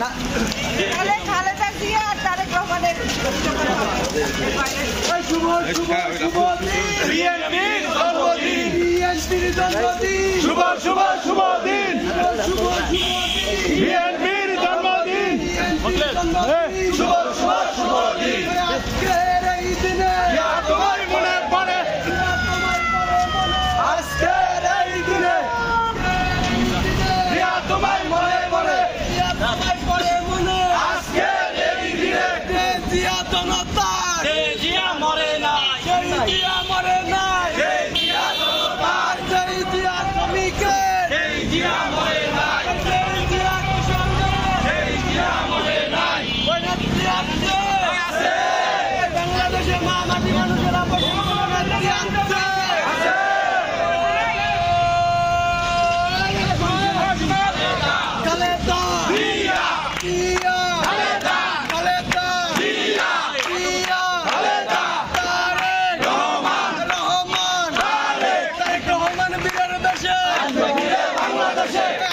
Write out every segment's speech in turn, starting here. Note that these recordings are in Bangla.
খালেদা জিয়া আর তারেক রহমানের শুভ শুভ শুভ দিন বিএনপির জন্মদিন শুভ শুভ শুভ দিন আজকের এই দিনে তোমার মনে পড়ে আজকের এই দিনে তোমার মনে পড়ে আজকের এই দিনে জিয়া জনতা জিয়া মরে না জিয়া মরে না জিয়া জনতা জিয়া শ্রমিকের জিয়া মরে না জিয়া কৃষকদের জিয়া মরে নাই বাংলাদেশে মা মাটি মানুষেরা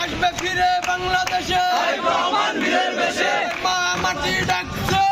আসবে ফিরে বাংলাদেশে মা মাটি ডাকছে